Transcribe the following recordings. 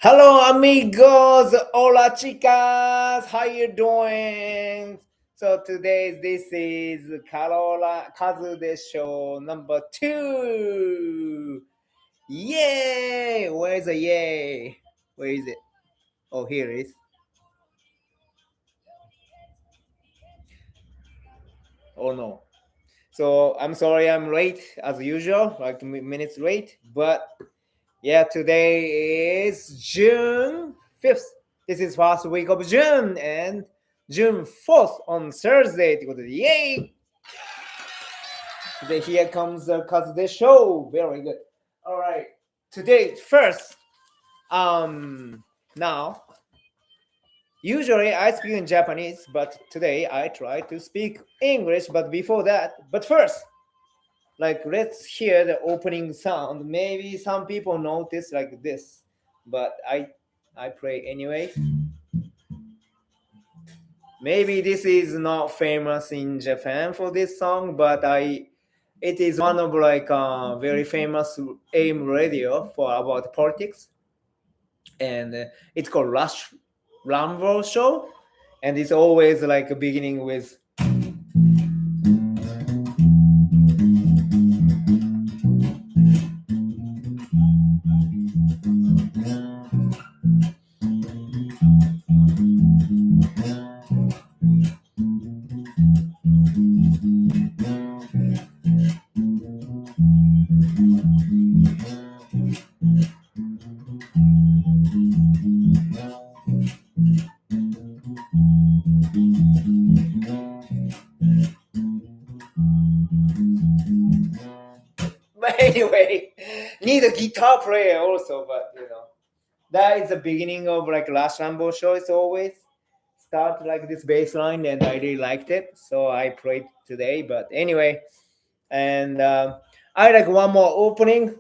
Hello, amigos. Hola, chicas. How you doing? So today this is Kazu de show number 2. Yay! Where's the yay? Where is it? Oh, here it is. Oh no. So I'm sorry I'm late as usual, like minutes late. But yeah, today is June 5th. This is first week of June and June 4th on Thursday ということで、イエイ Today here comes the Kazude show. Very good. All right. Today first, now usually I speak in Japanese, but today I try to speak English. But before that, but first, like let's hear the opening sound. Maybe some people notice like this, but I play anyway. Maybe this is not famous in Japan for this song, but it is one of like very famous AM radio for about politics, and it's called Rush Rumble Show, and it's always like beginning with. But anyway, need a guitar player also, but that is the beginning of like last Rambo show. It's always start like this bass line, and I really liked it, so I played today. But anyway, and I like one more opening,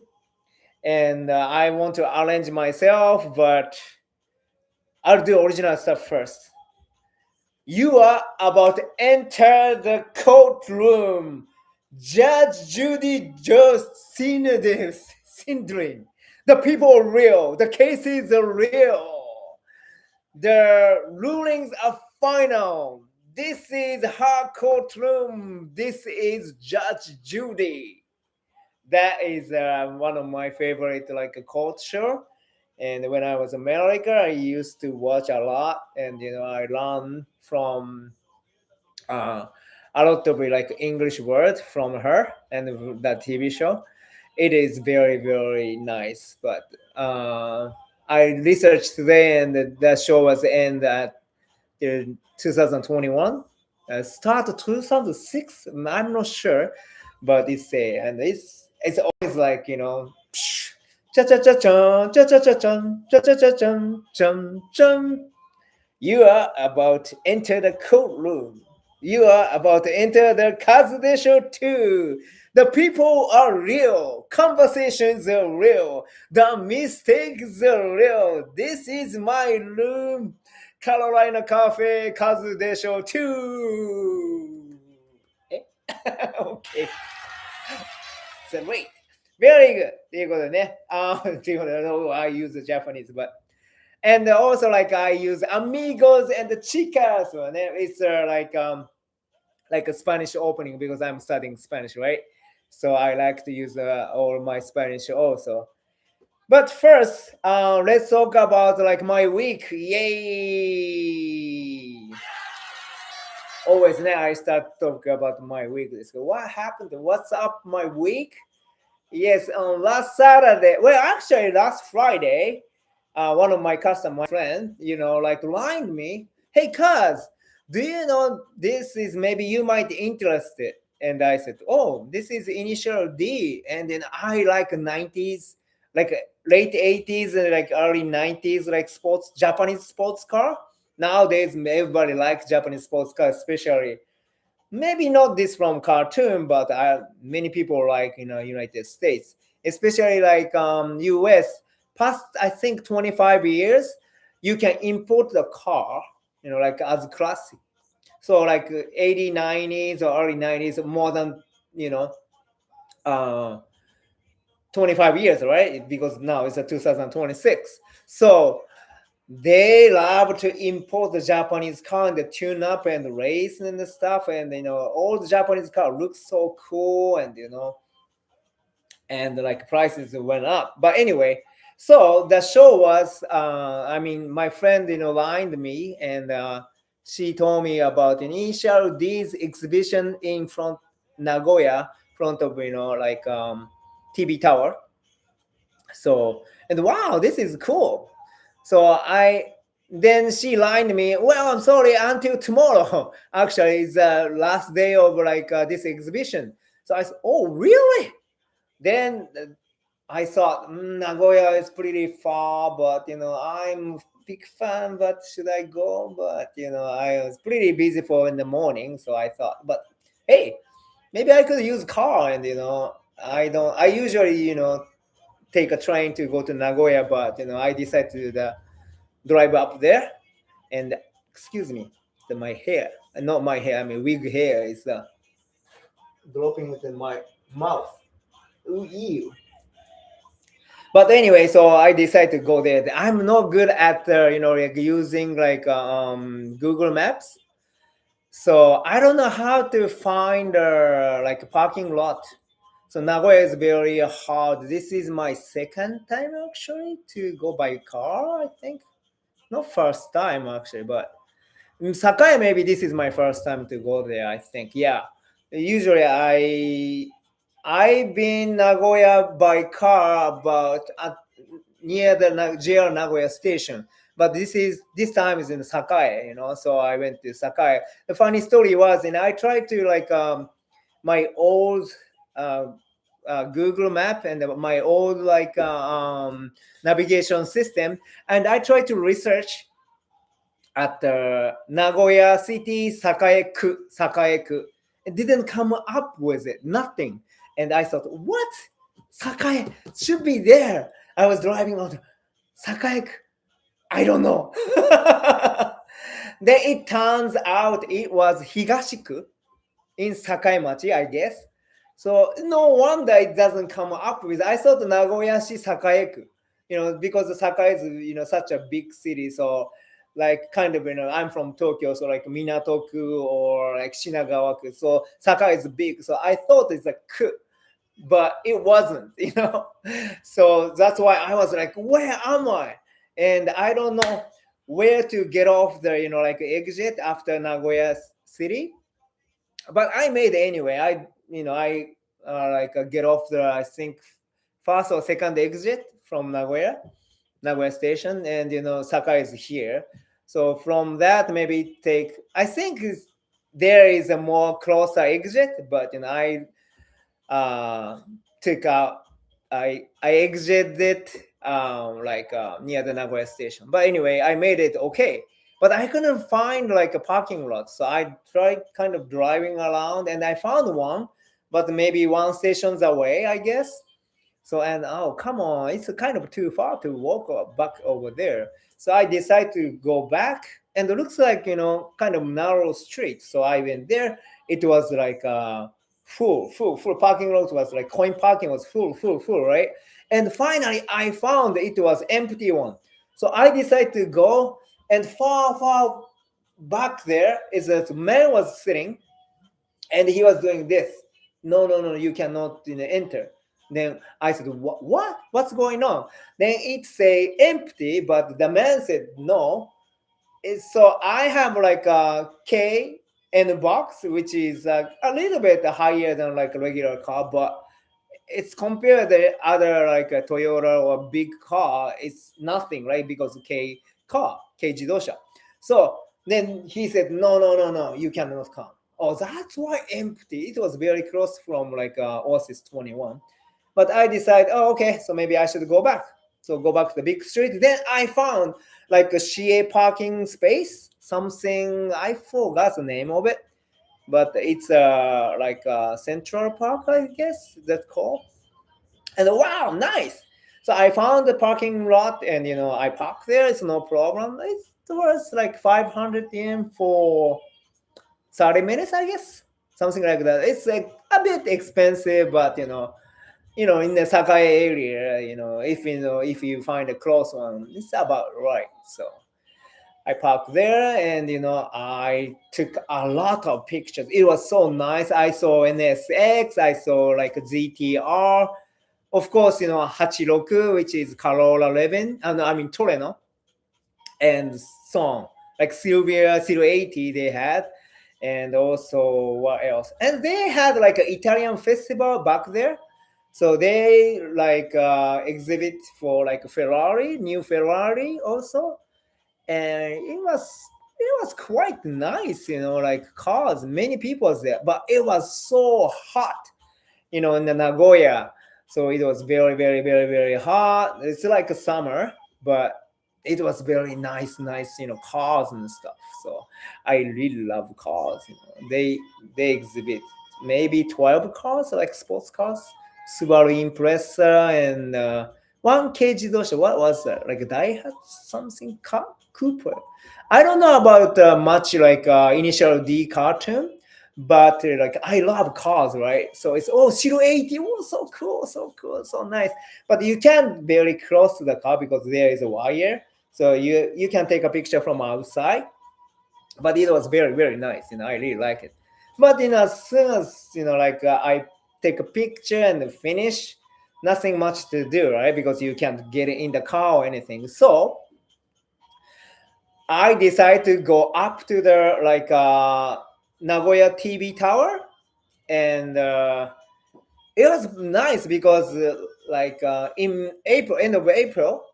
and I want to arrange myself, but I'll do original stuff first. You are about to enter the courtroom. Judge Judy just syndrome. The people are real. The cases are real. The rulings are final. This is her courtroom. This is Judge Judy. That is one of my favorite like court show. And when I was in America, I used to watch a lot, and I learned from uh, a lot of like English words from her and that TV show. It is very very nice. But I researched today, and that show was end at 2021. Start 2006. I'm not sure, but it's and it's always like cha cha cha cha cha cha cha cha cha cha cha cha cha. You are about to enter the courtroom. You are about to enter the Kazude show too. The people are real. Conversations are real. The mistakes are real. This is my room. Carolina Cafe Kazude show too. Okay. So wait. Very good. ということでね。ということで、I use the Japanese, but and also like I use amigos and chicas. It's like a Spanish opening because I'm studying Spanish, right? So I like to use all my Spanish also. But first, let's talk about like my week. Yay! Always now I start talking about my week. So what happened? What's up my week? Yes, on last Saturday. Well, actually last Friday, one of my customer friend, like lined me, hey cuz, do you know this is maybe you might interested? And I said, oh, this is initial D. And then I like 90s, like late 80s and like early 90s, like Japanese sports car. Nowadays everybody likes Japanese sports car, especially maybe not this from cartoon, but many people like United States, especially like US. Past I think 25 years, you can import the car, like as classic. So like 80, 90s or early 90s, more than uh, 25 years, right? Because now it's a 2026. So they love to import the Japanese car and the tune up and race and the stuff. And, all the Japanese car looks so cool and, and like prices went up. But anyway, so the show was, my friend, lined me and she told me about initial these exhibition in front Nagoya, front of, TV tower. So, and wow, this is cool. So then she lined me, well, I'm sorry, until tomorrow. Actually, it's the last day of this exhibition. So I said, oh, really? Then I thought Nagoya is pretty far, but I'm a big fan. But should I go? But I was pretty busy for in the morning, so I thought, but hey, maybe I could use car, and I don't. I usually take a train to go to Nagoya, but I decided to drive up there. And excuse me, my hair, not my hair. I mean wig hair is dropping within my mouth. Ooh, ew. But anyway, so I decided to go there. I'm not good at using Google Maps, so I don't know how to find a parking lot. So Nagoya is very hard. This is my second time actually to go by car. I think not first time actually, but in Sakai maybe this is my first time to go there. I think yeah. Usually I've been Nagoya by car about near the JR Nagoya station, but this time is in Sakai, So I went to Sakai. The funny story was, and I tried to my old Google map and my old navigation system, and I tried to research at the Nagoya City Sakae-ku. It didn't come up with it, nothing. And I thought, what? Sakae should be there. I was driving on Sakae. I don't know. Then it turns out it was Higashiku in Sakaimachi, I guess. So no wonder it doesn't come up with. I thought Nagoya-shi Sakae-ku, because Sakai is such a big city. So kind of I'm from Tokyo, so like Minato-ku or like Shinagawa-ku. So Sakai is big. So I thought it's a ku, but it wasn't. So that's why I was like, where am I? And I don't know where to get off the exit after Nagoya City. But I made it anyway. I get off the I think first or second exit from Nagoya station, and Sakai is here. So from that maybe take I think there is a more closer exit, but I took out I exited near the Nagoya station. But anyway, I made it okay. But I couldn't find a parking lot, so I tried kind of driving around, and I found one, but maybe one station's away, I guess. So and oh come on, it's kind of too far to walk back over there. So I decided to go back, and it looks like kind of narrow street. So I went there. It was full parking lot was coin parking was full, right? And finally I found it was empty one. So I decided to go, and far back there is a man was sitting, and he was doing this. No, you cannot enter. Then I said, what's going on? Then it say empty, but the man said no. So I have a K in the box, which is a little bit higher than a regular car, but it's compared to the other a Toyota or big car, it's nothing, right? Because K Jidosha. So then he said, no, you cannot come. Oh, that's why empty. It was very close from Oasis 21. But I decided, oh, okay, so maybe I should go back. So go back to the big street. Then I found a CA parking space, something, I forgot the name of it, but it's a Central Park, I guess that's called. And wow, nice. So I found the parking lot, and I parked there. It's no problem. It was 500 yen for 30 minutes, I guess, something like that. It's a bit expensive, but in the Sakai area, if you find a close one, it's about right. So I parked there, and I took a lot of pictures. It was so nice. I saw NSX, I saw like ZTR, of course, 86, which is Corolla 11, and I mean Torino, and so on. Like Silvia 080 they had, and also what else? And they had like an Italian festival back there. So they like exhibit for like Ferrari, new Ferrari also, and it was quite nice, like cars, many people was there, but it was so hot, in the Nagoya. So it was very, very, very, very hot. It's like a summer, but it was very nice, cars and stuff. So I really love cars. They exhibit maybe 12 cars, like sports cars, Subaru Impreza, and one KG Dosha. What was that? Like Daihatsu something car? Cooper. I don't know about much like initial D cartoon, but like I love cars, right? So it's Zero 80, so cool, so cool, so nice. But you can't very close to the car because there is a wire, so you can take a picture from outside. But it was very, very nice. I really like it. But as soon as like I take a picture and finish, nothing much to do, right? Because you can't get in the car or anything. So I decided to go up to the like Nagoya TV tower, and it was nice because in April, end of April,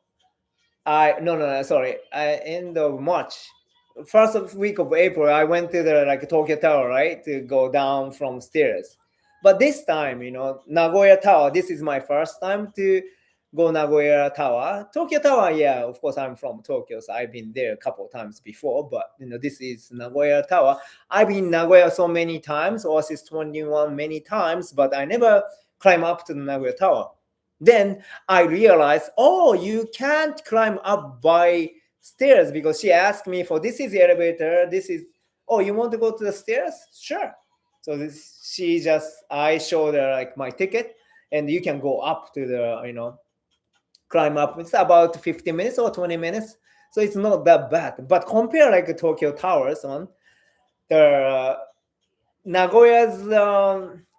I no no no sorry, end of March, first week of April, I went to the like Tokyo Tower, right, to go down from stairs. But this time, Nagoya Tower. This is my first time to go Nagoya Tower. Tokyo Tower, yeah, of course, I'm from Tokyo, so I've been there a couple of times before. But this is Nagoya Tower. I've been Nagoya so many times, Oasis 21 many times, but I never climb up to the Nagoya Tower. Then I realized, oh, you can't climb up by stairs, because she asked me for this is the elevator. This is, oh, you want to go to the stairs? Sure. So I showed her like my ticket, and you can go up to the climb up. It's about 15 minutes or 20 minutes, so it's not that bad. But compare like Tokyo Towers on the Nagoya's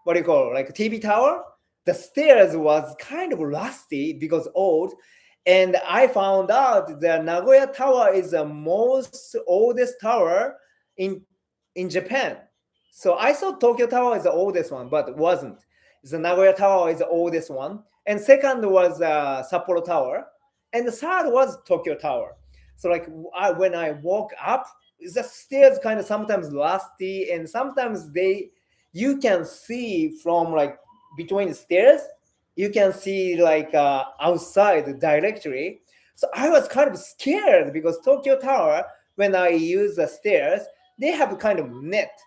what do you call it, like TV tower. The stairs was kind of rusty because old, and I found out the Nagoya Tower is the most oldest tower in Japan. So I thought Tokyo Tower is the oldest one, but it wasn't. The Nagoya Tower is the oldest one, and second was Sapporo Tower, and the third was Tokyo Tower. So like when I walk up, the stairs kind of sometimes rusty, and sometimes you can see from like between the stairs, you can see like outside directly. So I was kind of scared because Tokyo Tower, when I use the stairs, they have kind of net,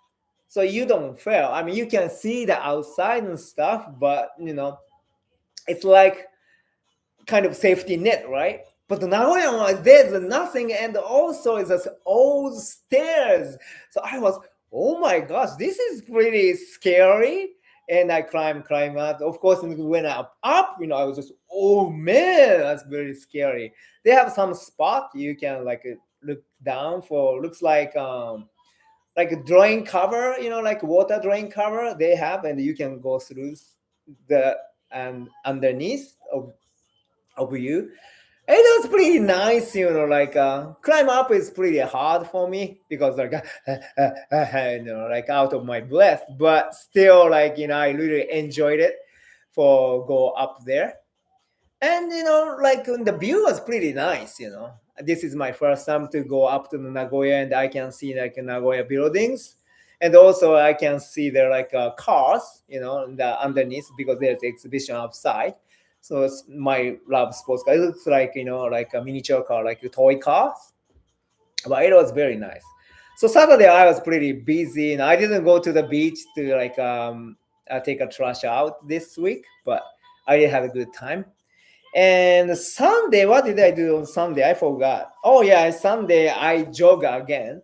so you don't fail. I mean, you can see the outside and stuff, but it's like kind of safety net, right? But the Nagoya one, there's nothing, and also it's just old stairs. So I was, oh my gosh, this is pretty scary. And I climb out. Of course, when I up, I was just, oh man, that's very scary. They have some spot you can like look down for. Looks like a drawing cover, like water drawing cover they have, and you can go through the and underneath of you. It was pretty nice, like climb up is pretty hard for me because like like out of my breath, but still like I really enjoyed it for go up there. And like the view was pretty nice. This is my first time to go up to the Nagoya, and I can see like Nagoya buildings, and also I can see there like cars, the underneath, because there's exhibition outside. So it's my love sports car. It looks like like a miniature car, like a toy cars, but it was very nice. So Saturday I was pretty busy, and I didn't go to the beach to like take a trash out this week, but I did have a good time. And Sunday, what did I do on Sunday? I forgot. Oh yeah, Sunday I jog again.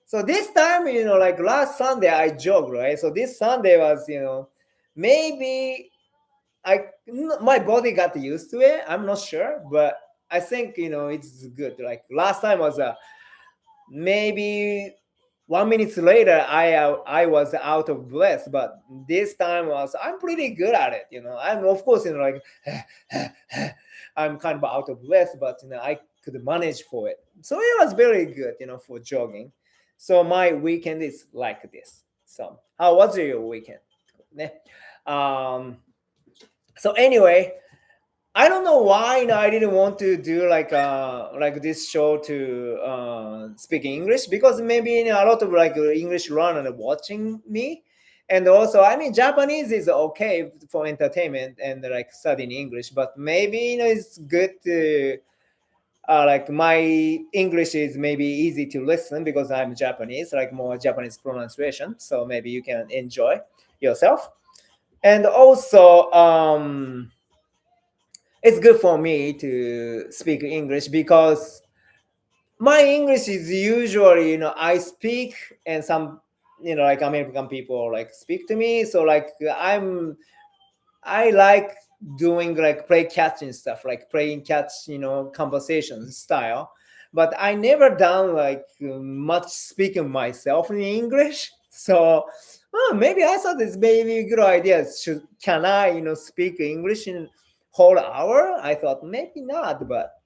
So this time, like last Sunday I jogged, right? So this Sunday was, maybe my body got used to it. I'm not sure, but I think it's good. Like last time was maybe 1 minute later I was out of breath, but this time was I'm pretty good at it. I'm of course like I'm kind of out of breath, but I could manage for it. So it was very good, for jogging. So my weekend is like this. So how was your weekend? ね。So anyway, I don't know why I didn't want to do like this show to speak English, because maybe a lot of like English learners watching me, and also I mean Japanese is okay for entertainment and like studying English, but maybe it's good to like my English is maybe easy to listen because I'm Japanese, like more Japanese pronunciation, so maybe you can enjoy yourself, and also it's good for me to speak English because my English is usually, I speak and some, like American people like speak to me. So like I like doing like play catching stuff, like playing catch, conversation style. But I never done like much speaking myself in English. So maybe I thought this may be a good idea. Can I, speak English in whole hour? I thought maybe not, but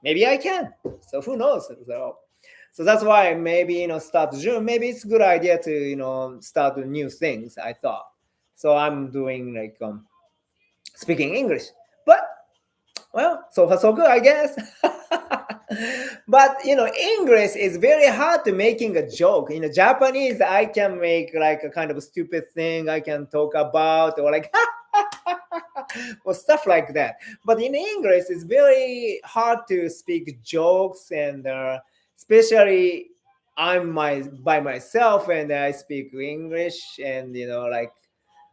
maybe I can. So who knows? So that's why maybe start June. Maybe it's a good idea to start new things. I thought. So I'm doing like speaking English, but well, so far so good, I guess. But English is very hard to making a joke. In Japanese, I can make like a kind of stupid thing I can talk about, or like or stuff like that. But in English, it's very hard to speak jokes, and especially by myself and I speak English, and like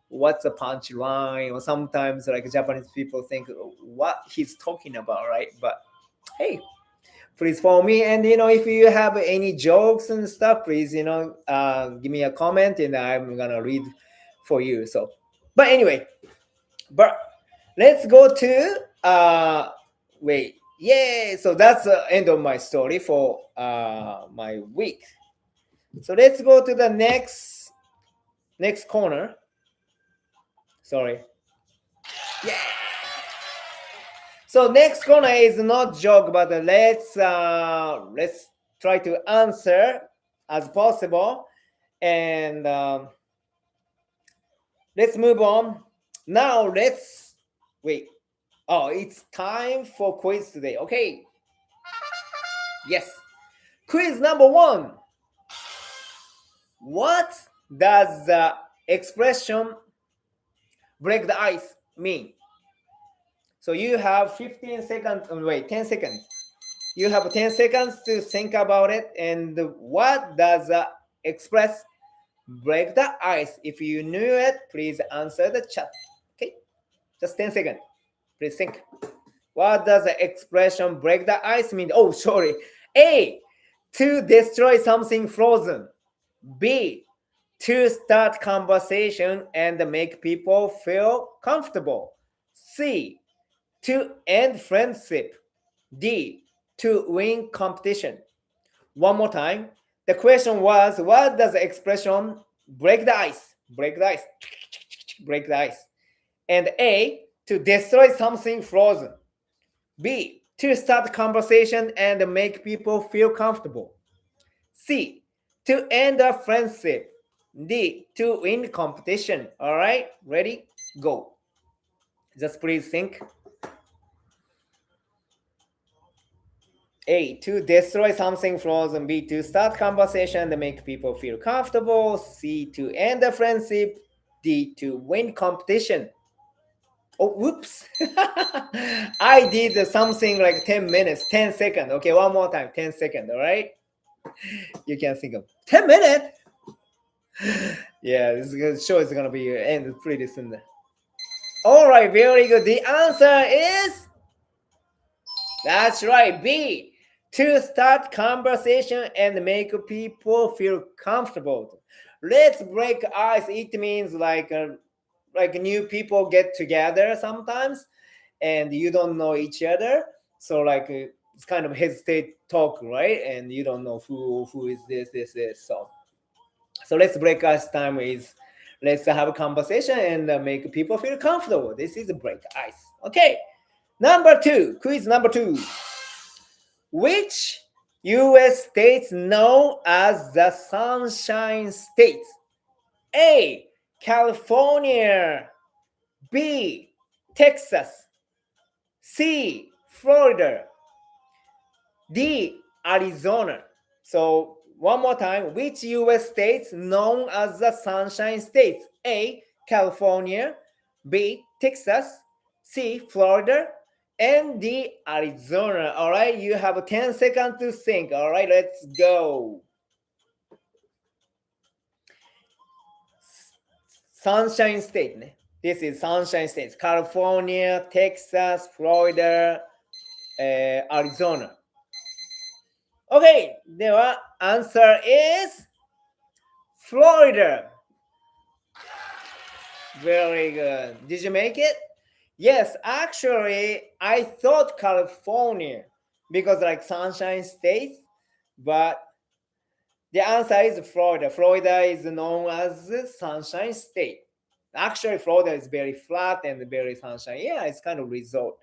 what's a punchline, or sometimes like Japanese people think what he's talking about, right? But hey, please follow me, and if you have any jokes and stuff, please give me a comment and I'm gonna read for you. So but anyway, but let's go to wait, yeah, so that's the end of my story for my week. So let's go to the next corner. Sorry. Yeah. So next corner is not joke, but let's try to answer as possible, and let's move on. Now let's wait. Oh, it's time for quiz today. Okay. Yes. Quiz number 1. What does the expression break the ice mean? So you have 15 seconds, wait, 10 seconds. You have 10 seconds to think about it. And what does the express break the ice? If you knew it, please answer the chat. Okay, just 10 seconds. Please think. What does the expression break the ice mean? Oh, sorry. A, to destroy something frozen. B, to start conversation and make people feel comfortable. C, to end friendship. D, to win competition. One more time. The question was, what does the expression break the ice? Break the ice. Break the ice. And A, to destroy something frozen. B, to start conversation and make people feel comfortable. C, to end a friendship. D, to win competition. All right, ready? Go. Just please think. A, to destroy something frozen. B, to start conversation and make people feel comfortable. C, to end a friendship. D, to win competition. Oh, whoops. I did something like 10 minutes, 10 seconds. Okay, one more time, 10 seconds, all right? You can think of 10 minutes. Yeah, this show is going to be end pretty soon. All right, very good. The answer is, that's right, B, to start conversation and make people feel comfortable. Let's break ice. It means like like new people get together sometimes, and you don't know each other, so like it's kind of hesitate talk, right? And you don't know who is this. So let's break ice time is let's have a conversation and make people feel comfortable. This is a break ice. Okay. Number two, quiz number two. Which U.S. states known as the Sunshine States? A. California. B. Texas. C. Florida. D. Arizona. So one more time. Which U.S. states known as the Sunshine States? A. California. B. Texas. C. Florida. And D. Arizona. All right. You have 10 seconds to think. All right. Let's go. Sunshine State ね。This is Sunshine States. California, Texas, Florida, Arizona. Okay. では、answer is Florida. Very good. Did you make it? Yes, actually, I thought California because like Sunshine State, but the answer is Florida. Florida is known as the Sunshine State. Actually, Florida is very flat and very sunshine. Yeah, it's kind of resort.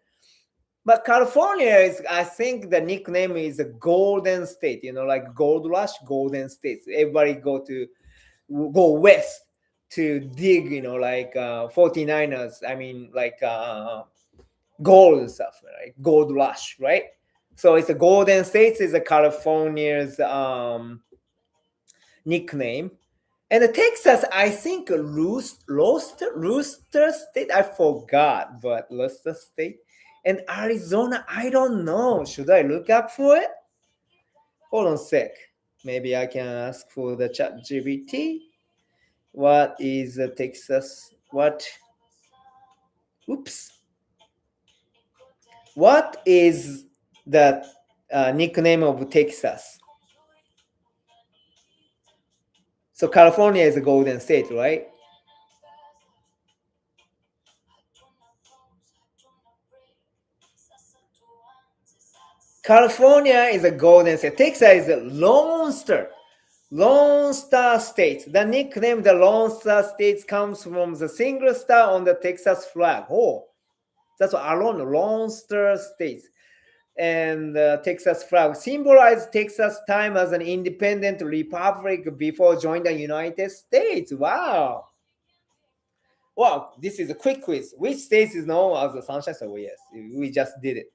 But California is, I think the nickname is a Golden State, like Gold Rush, Golden State. Everybody go west to dig, like 49ers. I mean, like gold and stuff, right? Gold Rush, right? So it's a Golden State is a California's nickname. And Texas, I think Rooster State, I forgot, but Rooster State. And Arizona, I don't know. Should I look up for it? Hold on a sec. Maybe I can ask for the chat GPT. What is Texas? Oops. What is the nickname of Texas? So California is a Golden State, right? California is a Golden State. Texas is a Lone Star State. The nickname the Lone Star State comes from the single star on the Texas flag. Oh, that's Lone Star State. And the Texas flag symbolizes Texas time as an independent republic before joining the United States. Wow. Wow, this is a quick quiz. Which state is known as the Sunshine State? Oh, yes, we just did it.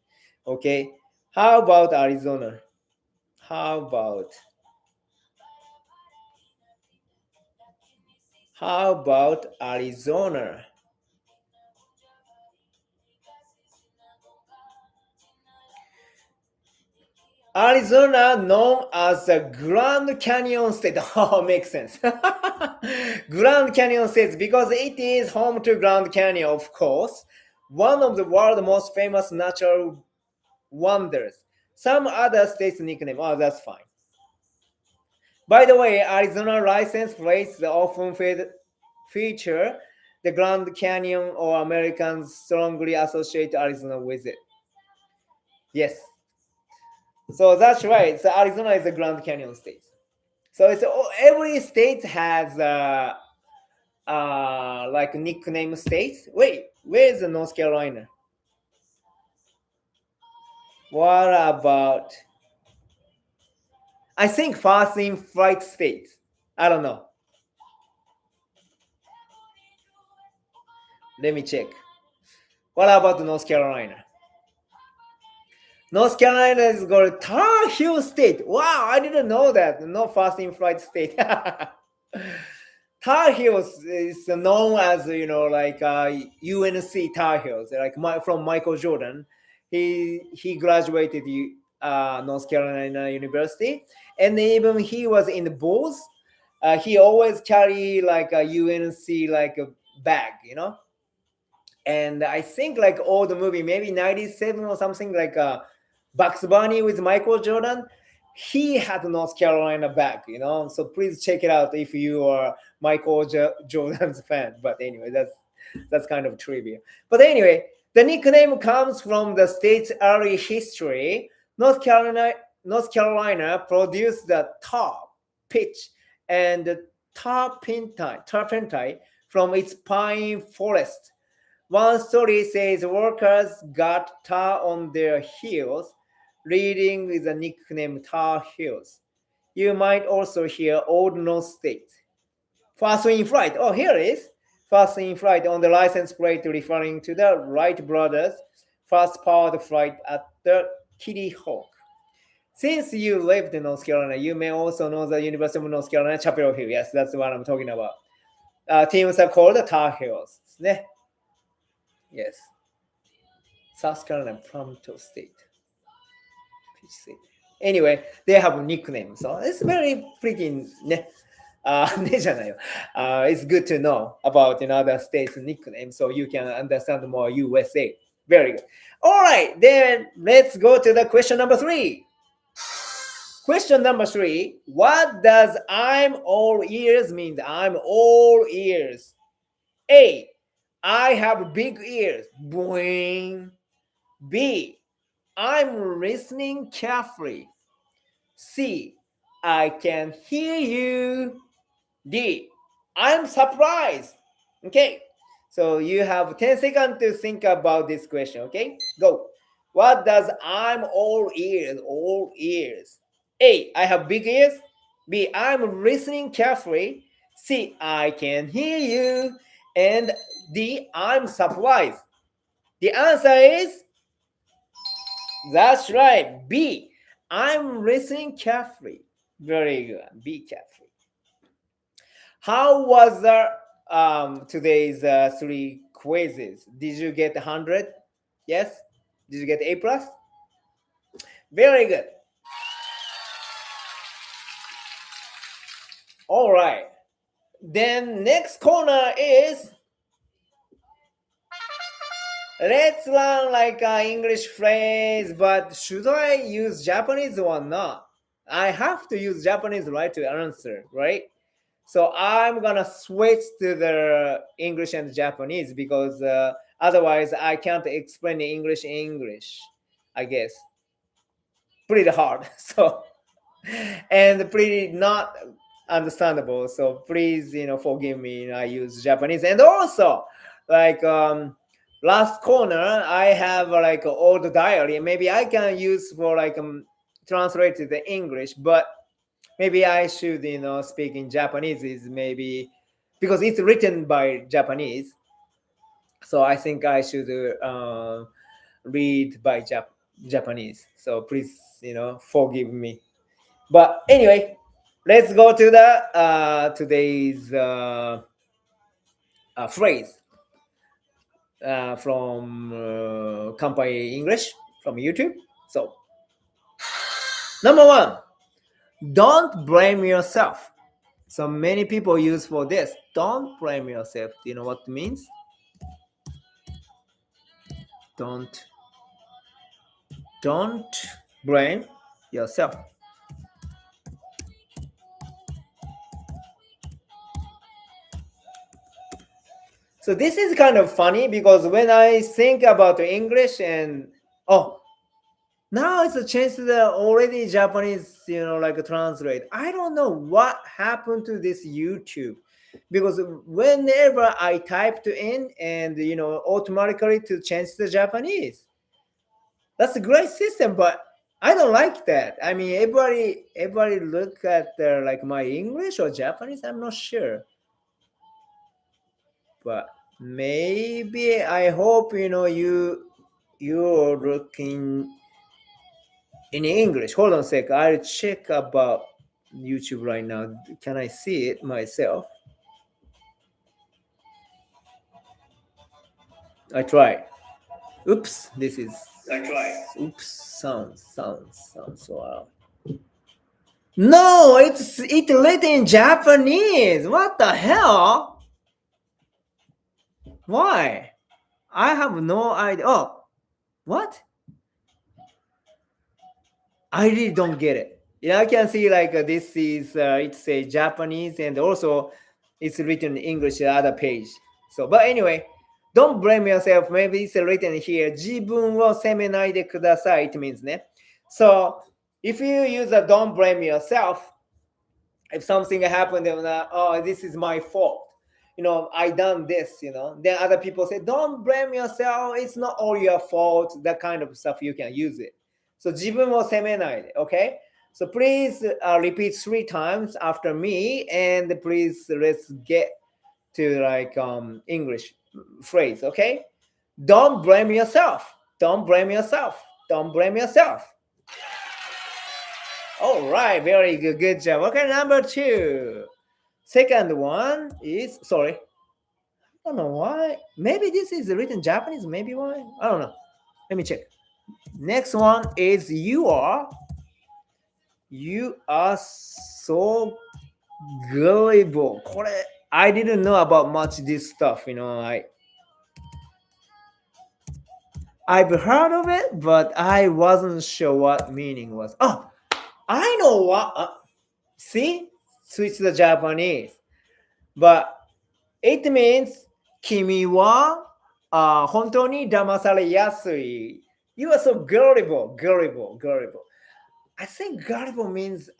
Okay. How about Arizona? How about Arizona? Arizona, known as the Grand Canyon State. Oh, makes sense. Grand Canyon State, because it is home to Grand Canyon, of course, one of the world's most famous natural wonders. Some other states' nickname. Oh, that's fine. By the way, Arizona license plates often feature the Grand Canyon, or Americans strongly associate Arizona with it. Yes. So that's right. So Arizona is a Grand Canyon state. So it's every state has like nickname states. Wait, where is the North Carolina? What about? I think fast in flight states. I don't know. Let me check. What about North Carolina? North Carolina is called Tar Heel State. Wow, I didn't know that. No fast in flight state. Tar Heels is known as like UNC Tar Heels, like from Michael Jordan. He graduated North Carolina University, and even he was in the Bulls. He always carry like a UNC like a bag, And I think like all the movie, maybe 97 or something, like Bugs Bunny with Michael Jordan, he had North Carolina bag, So please check it out if you are Michael Jordan's fan. But anyway, That's kind of trivia. But anyway, the nickname comes from the state's early history. North Carolina produced the tar, pitch, and the turpentine from its pine forest. One story says workers got tar on their heels, leading with the nickname Tar Heels. You might also hear Old North State. First in flight. Oh, here it is. First in flight on the license plate referring to the Wright brothers' first powered flight at the Kitty Hawk. Since you lived in North Carolina, you may also know the University of North Carolina, Chapel Hill. Yes, that's what I'm talking about. Teams are called the Tar Heels. Yes. South Carolina, Pronto State. Anyway, they have nicknames. So it's very freaking... it's good to know about other states' nicknames so you can understand more USA. Very good. All right, then let's go to the question number 3. Question number 3. What does I'm all ears mean? I'm all ears. A. I have big ears. Boing. B. I'm listening carefully. C. I can hear you. D. I'm surprised. Okay. So you have 10 seconds to think about this question. Okay. Go. What does I'm all ears? All ears. A. I have big ears. B. I'm listening carefully. C. I can hear you. And D. I'm surprised. The answer is, that's right, B. I'm listening carefully. Very good. Be careful. How was today's 3 quizzes? Did you get 100? Yes? Did you get A+? Very good. All right. Then next corner is, let's learn like an English phrase, but should I use Japanese or not? I have to use Japanese, right, to answer, right? So I'm gonna switch to the English and Japanese because otherwise I can't explain English, I guess. Pretty hard, so, and pretty not understandable. So please, forgive me. I use Japanese, and also like last corner I have like old diary. Maybe I can use for like translate to the English, but maybe I should, speak in Japanese, is maybe because it's written by Japanese. So I think I should read by Japanese. So please, forgive me. But anyway, let's go to the today's phrase from Kampai English from YouTube. So, number 1. Don't blame yourself. So many people use for this. Don't blame yourself. Do you know what it means? Don't blame yourself. So this is kind of funny because when I think about English and now it's a chance to the already Japanese, like translate. I don't know what happened to this YouTube because whenever I typed in and automatically to change the Japanese. That's a great system, but I don't like that. I mean, everybody look at like my English or Japanese. I'm not sure, but maybe I hope you're looking in English. Hold on a sec. I'll check about YouTube right now. Can I see it myself? I try. Oops, this is. I try. Oops, sounds so loud. No, it's written in Japanese. What the hell? Why? I have no idea. Oh, what? I really don't get it. I can see like this is it's a Japanese and also it's written in English the other page. So, but anyway, Don't blame yourself. Maybe it's written here. 自分を責めないでください. It means ね. So, if you use a don't blame yourself, if something happened, oh, this is my fault. I done this, then other people say, don't blame yourself. It's not all your fault. That kind of stuff, you can use it. So, 自分を責めないで, okay? So, please repeat 3 times after me, and please let's get to English phrase, okay? Don't blame yourself. Don't blame yourself. Don't blame yourself. All right, very good. Good job. Okay, number 2. Second one is, sorry. I don't know why. Maybe this is written Japanese. Maybe why? I don't know. Let me check. Next one is you are so gullible. これ I didn't know about much this stuff, I've heard of it, but I wasn't sure what meaning was. Oh, I know what. See? Switch to the Japanese. But it means 君は本当に騙されやすい. You are so gullible. I think gullible means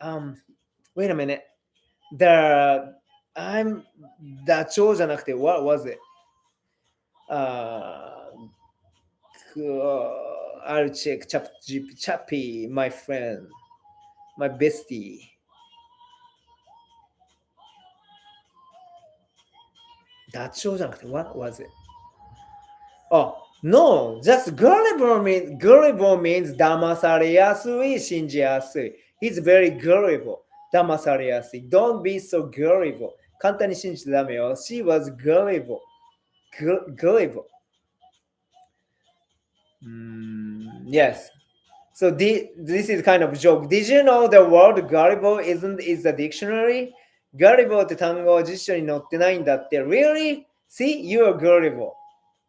wait a minute. I'm ダチョウじゃなくて what was it? I'll check Chappy, my friend, my bestie. That's what was it? Oh, no, just gullible means 騙されやすい、信じやすい. He's very gullible. 騙されやすい. Don't be so gullible. 簡単に信じてダメよ. She was gullible. Gullible. Yes. So this is kind of a joke. Did you know the word gullible is a dictionary? Gullible って単語は辞書に載ってないんだって。Really? See, you are gullible.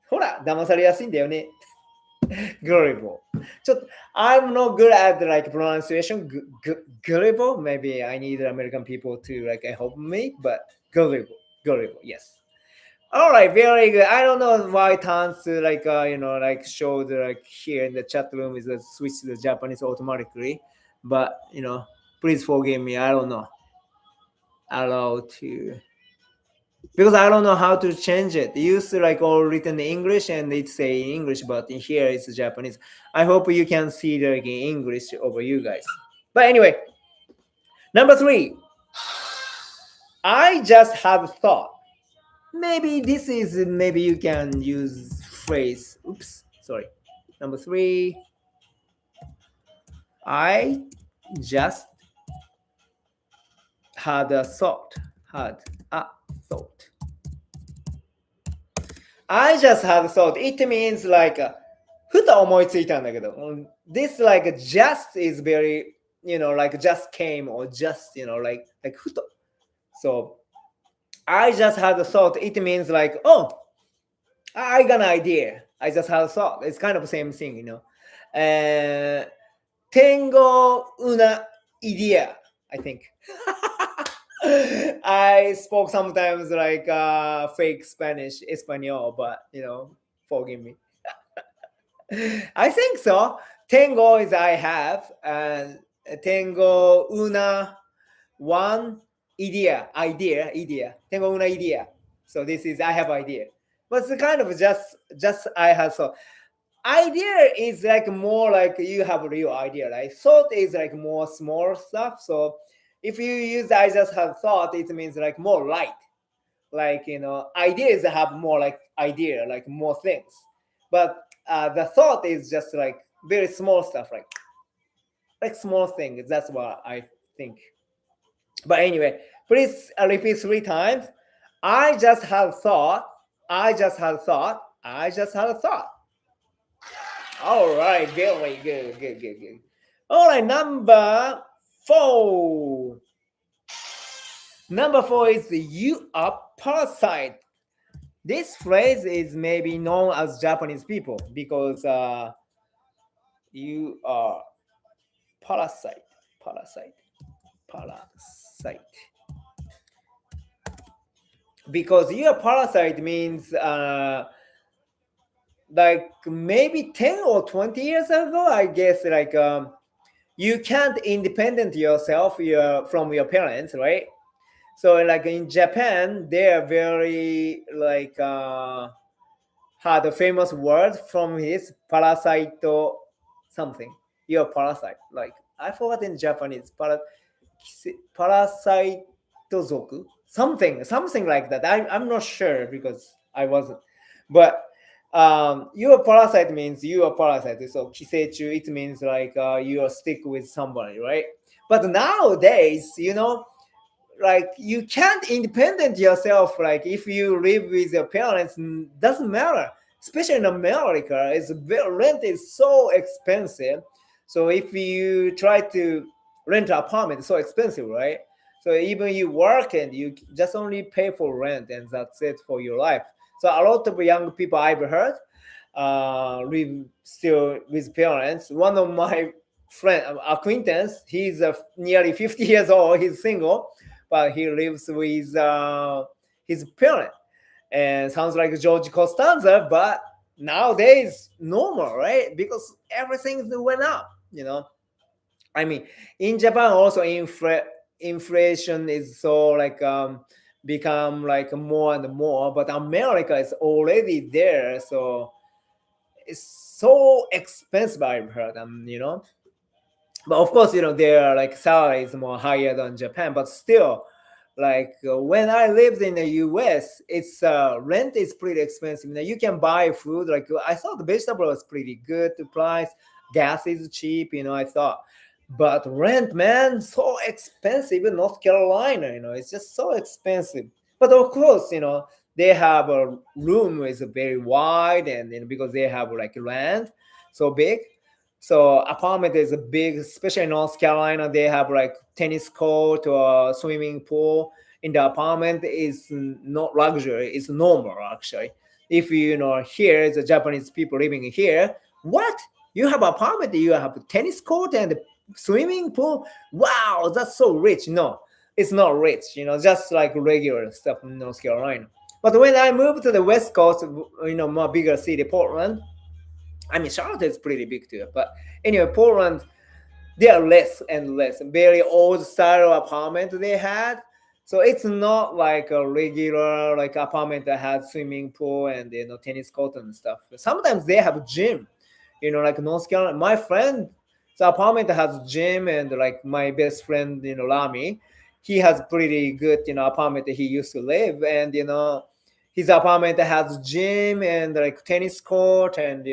ほら、騙されやすいんだよね。Gullible. ちょっと I'm not good at pronunciation. Gullible. Maybe I need American people to help me, but gullible. Yes. All right, very good. I don't know why it turns to showed here in the chat room is switch to the Japanese automatically, but please forgive me. I don't know. Allow to, because I don't know how to change it. It used to all written in English and it say English, but in here it's Japanese. I hope you can see the English over you guys. But anyway, number 3. I just have thought. Maybe you can use phrase. Oops, sorry. Number 3. I just had a thought. I just had a thought. It means ふと思いついたんだけど. This just is very, just came or just,ふと. So, I just had a thought. It means oh, I got an idea. I just had a thought. It's kind of the same thing, Tengo una idea, I think. I spoke sometimes fake Spanish, Espanol, but forgive me. I think so. Tengo is I have, and tengo one idea. Tengo una idea. So this is I have idea. But it's kind of just I have thought. Idea is more you have a real idea, right? Thought is more small stuff. So if you use I just have thought, it means more light. Ideas have more idea, more things. But the thought is just very small stuff, like small things. That's what I think. But anyway, please repeat 3 times. I just had thought. I just had thought. I just had a thought. All right, very good. All right, number 4. Number 4 is you are parasite. This phrase is maybe known as Japanese people because you are parasite. Because you are parasite means like maybe 10 or 20 years ago, I guess, like you can't independent yourself from your parents, right? So like in Japan, they are very like had a famous word from his parasite something. You're a parasite. Like I forgot in Japanese. Parasite zoku. Something like that. I'm not sure because I wasn't. But you are parasite means you are parasite. So kisechu, it means like you are stick with somebody, right? But nowadays, like you can't independent yourself. Like if you live with your parents, doesn't matter. Especially in America, rent is so expensive. So if you try to rent an apartment, it's so expensive, right? So even you work and you just only pay for rent, and that's it for your life. So a lot of young people I've heard live still with parents. One of my friend acquaintance, he's nearly 50 years old. He's single, but he lives with his parent. And sounds like George Costanza, but nowadays normal, right? Because everything went up. I mean, in Japan also inflation is so like become like more and more, but America is already there, so it's so expensive. I've heard, but of course, their like salary is more higher than Japan, but still, like when I lived in the US, it's rent is pretty expensive. You can buy food. Like I thought the vegetable was pretty good to price, gas is cheap. I thought, but rent, man, so expensive in North Carolina. It's just so expensive. But of course, they have a room is very wide, and because they have like land so big, so apartment is a big, especially in North Carolina. They have like tennis court or swimming pool. In the apartment is not luxury; it's normal actually. If here the Japanese people living here, what you have apartment, you have a tennis court and swimming pool. Wow, that's so rich. No, it's not rich. Just like regular stuff in North Carolina. But when I moved to the West Coast, more bigger city, Portland. I mean, Charlotte is pretty big too. But anyway, Portland, they are less and less. Very old style apartment they had. So it's not like a regular like apartment that has swimming pool and tennis court and stuff. Sometimes they have gym. Like North Carolina. My friend, the apartment has gym, and like my best friend, Lami, he has pretty good apartment that he used to live, and his apartment has gym and like tennis court and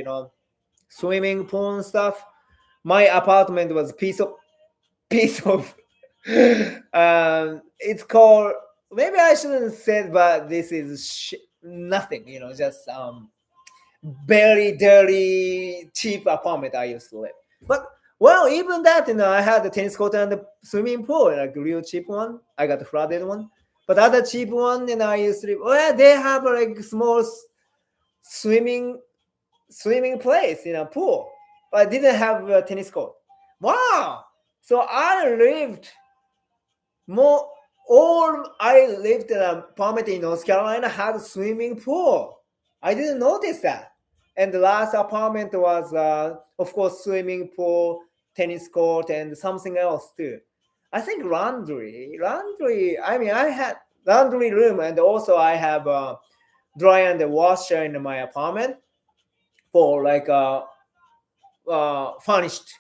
swimming pool and stuff. My apartment was piece of it's called, maybe I shouldn't say it, but this is nothing, just very dirty cheap apartment I used to live. But well, even that, I had the tennis court and the swimming pool, like a real cheap one. I got the flooded one. But other cheap one, I used to live, well, they have like small swimming place, pool, but I didn't have a tennis court. Wow! So more. I lived in an apartment in North Carolina had a swimming pool. I didn't notice that. And the last apartment was, of course, swimming pool, tennis court, and something else too. I think laundry. Laundry. I mean, I had laundry room, and also I have a dryer and a washer in my apartment for like furnished,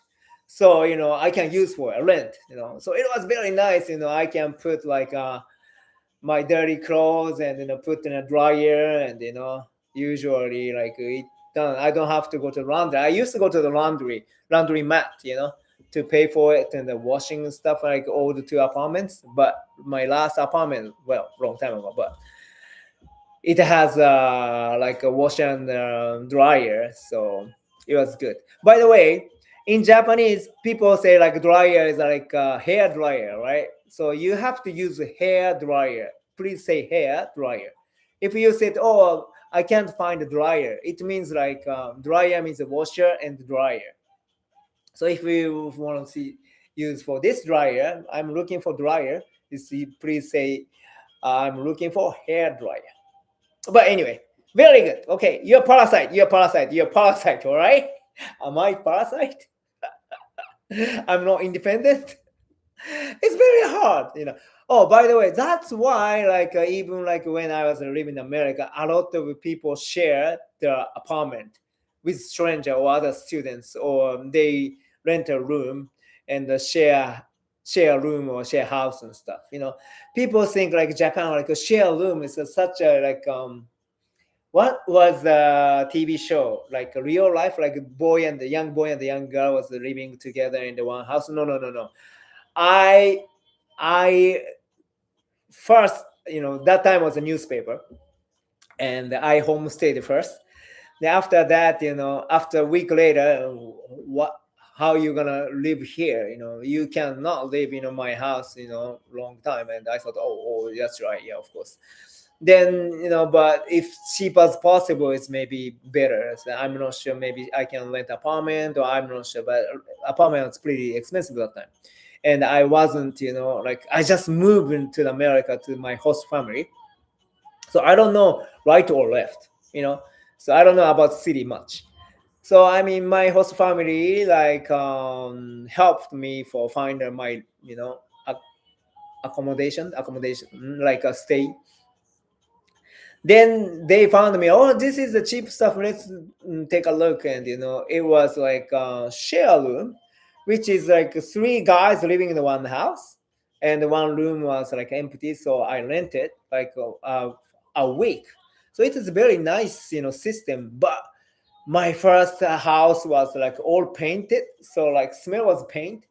so I can use for a rent, so it was very nice. I can put like my dirty clothes and put in a dryer, and usually like it done. I don't have to go to laundry. I used to go to the laundry mat, to pay for it and the washing and stuff, like all the two apartments. But my last apartment, well, long time ago, but it has like a washer and dryer, so it was good. By the way, in Japanese, people say like dryer is like a hair dryer, right? So you have to use a hair dryer. Please say hair dryer. If you said, "Oh, I can't find a dryer," it means like dryer means a washer and dryer. So if you want to see use for this dryer, I'm looking for dryer. You see, please say I'm looking for hair dryer. But anyway, Very good. Okay, you're parasite. You're parasite. You're parasite. All right. Am I parasite? I'm not independent. It's very hard. Oh, by the way, that's why, like, even like when I was living in America, a lot of people share their apartment with stranger or other students, or they rent a room and share a room or share house and stuff. People think like Japan, like a share room is such a like what was the TV show, like a real life, like a young boy and the young girl was living together in the one house. No, no, no, no. I first, that time was a newspaper, and I homestayed first. Then after that, after a week later, what? How you gonna live here? You cannot live in my house, long time. And I thought, oh, that's right, yeah, of course. Then, but if cheap as possible, it's maybe better. So I'm not sure. Maybe I can rent apartment, or I'm not sure. But apartment was pretty expensive that time, and I wasn't, like I just moved into America to my host family, so I don't know right or left, so I don't know about city much. So I mean, my host family like helped me for finding my accommodation, like a stay. Then they found me. Oh, this is the cheap stuff. Let's take a look. And it was like a share room, which is like three guys living in one house, and one room was like empty. So I rented like a week. So it is a very nice, system. But my first house was like all painted, so like smell was paint.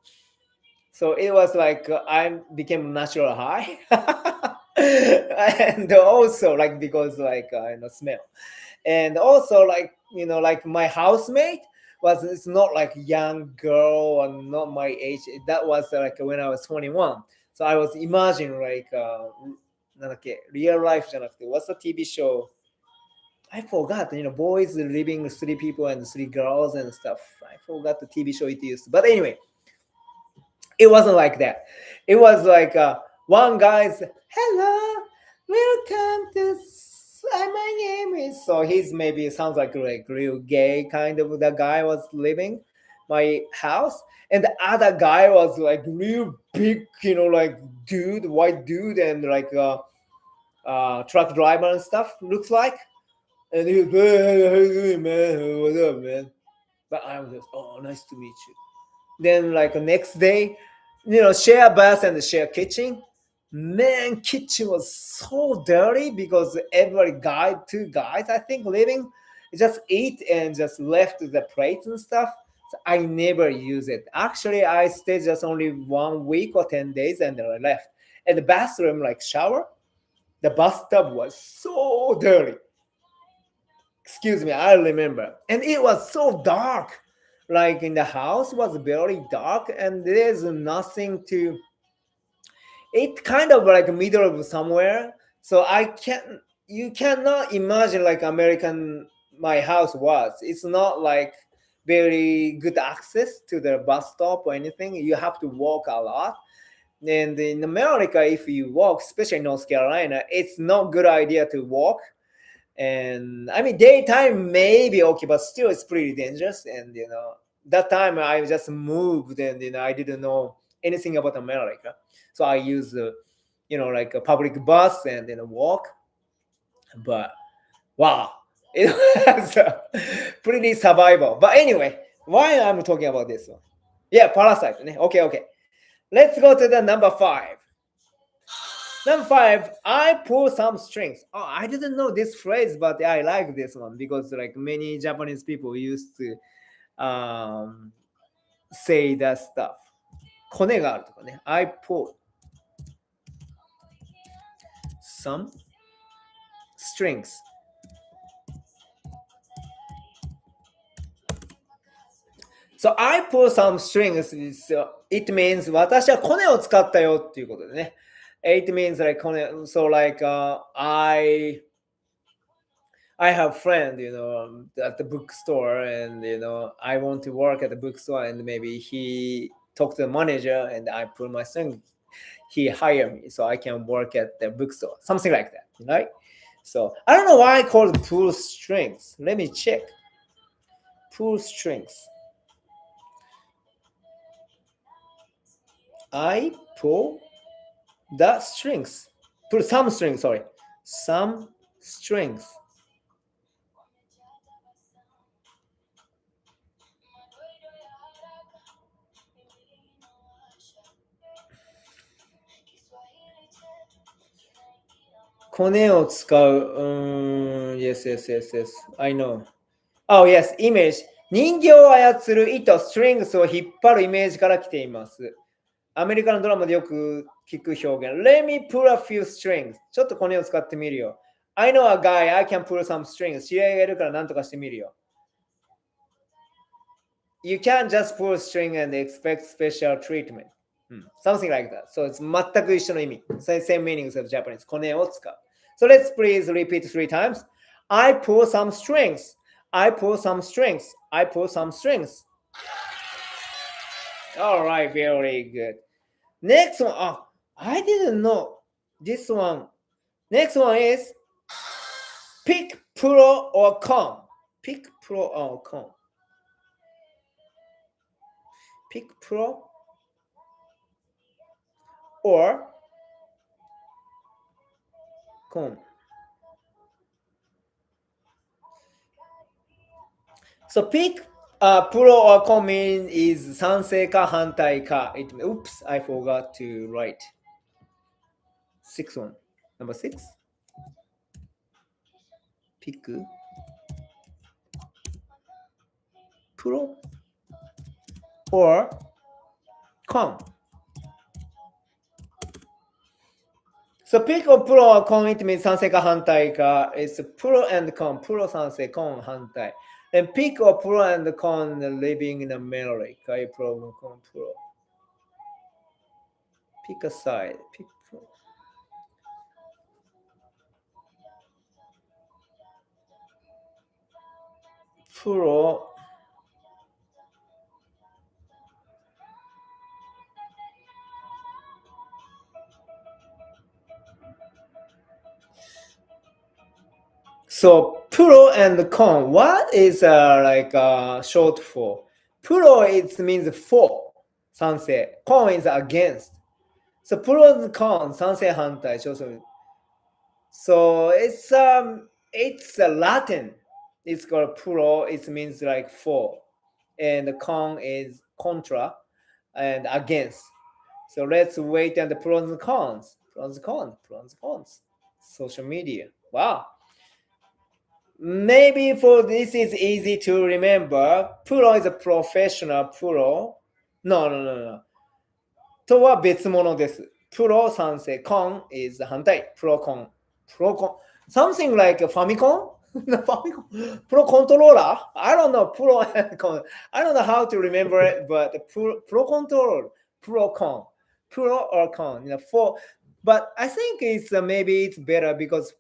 So it was like I became natural high. And also like because like smell, and also like like my housemate was, it's not like young girl and not my age. That was like when I was 21. So I was imagining like なんだっけ real life じゃなくて what's the TV show. I forgot, boys living three people and three girls and stuff. I forgot the TV show it used, but anyway, it wasn't like that. It was like one guy's, hello, welcome to. My name is. So he's maybe sounds like real gay kind of. The guy was living my house, and the other guy was like real big, like dude, white dude, and like truck driver and stuff. Looks like, and he was, hey, how you doing, man? What's up, man? But I was just, oh, nice to meet you. Then like the next day, share bath and share kitchen. Man, kitchen was so dirty because every guy, two guys, I think, living, just eat and just left the plates and stuff. So I never use it. Actually, I stayed just only 1 week or 10 days and then I left. And the bathroom, like shower, the bathtub was so dirty. Excuse me, I remember. And it was so dark. Like in the house was very dark and there's nothing to, it kind of like middle of somewhere. So you cannot imagine like American my house was. It's not like very good access to the bus stop or anything. You have to walk a lot. And in America, if you walk, especially in North Carolina, it's not good idea to walk. And I mean, daytime may be okay, but still it's pretty dangerous. And that time I just moved, and I didn't know anything about America, so I used like a public bus and walk. But wow, it was pretty survival. But anyway, why I'm talking about this one? Yeah, parasite. Okay, okay. Let's go to the number 5. Number 5, I pull some strings. Oh, I didn't know this phrase, but I like this one because like many Japanese people used to say that stuff. コネがあるとかね。I pull some strings. So I pull some strings. It means 私はコネを使ったよっていうことでね。It means like so like I have friend at the bookstore, and I want to work at the bookstore, and maybe he talked to the manager and I put my string, he hired me so I can work at the bookstore, something like that, right? So I don't know why I call it pull strings. Let me check. Pull strings. I pull the strings. Pull some strings, sorry. Some strings.コネを使う。Yes, yes, yes, yes. I know. Oh, yes, イメージ。人形を操る糸、strings を引っ張るイメージから来ています。アメリカのドラマでよく聞く表現。Let me pull a few strings. ちょっとコネを使ってみるよ。I know a guy, I can pull some strings. 知り合いがいるから何とかしてみるよ。You can't just pull a string and expect special treatment. Something like that. So it's 全く一緒の意味。Same meanings of Japanese. コネを使う。So let's please repeat 3 times. I pull some strings. I pull some strings. I pull some strings. All right, very good. Next one. Oh, I didn't know this one. Next one is pick, pro, or con. Pick, pro, or con. Pick, pro, or con. So pick, pro, or con means is 賛成か反対か. Oops, I forgot to write. 6th one. Number 6. Pick, pro, or con. So pick or pro or con, it means 賛成か反対か. It's pro and con. Pro 賛成、con 反対. And pick or pro and con living in America. Pro, con, pro. Pick a side. Pick pro. Pro. So pro and con, what is short for? Pro it means for, 賛成. Con is against. So pro and con, 賛成反対. So it's Latin. It's called pro. It means like for, and con is contra, and against. So let's wait and the pros and cons. Pros and cons. Pros and cons. Social media. Wow. Maybe for this is easy to remember. Pro is a professional pro. No. とは別物です。プロ賛成。con is 反対。プロコン。プロコン。Something like a Famicom? Famicom? Pro controller? I don't know. Pro and con. I don't know how to remember it, but pro controller. Pro con. Pro or con. But I think it's maybe it's better because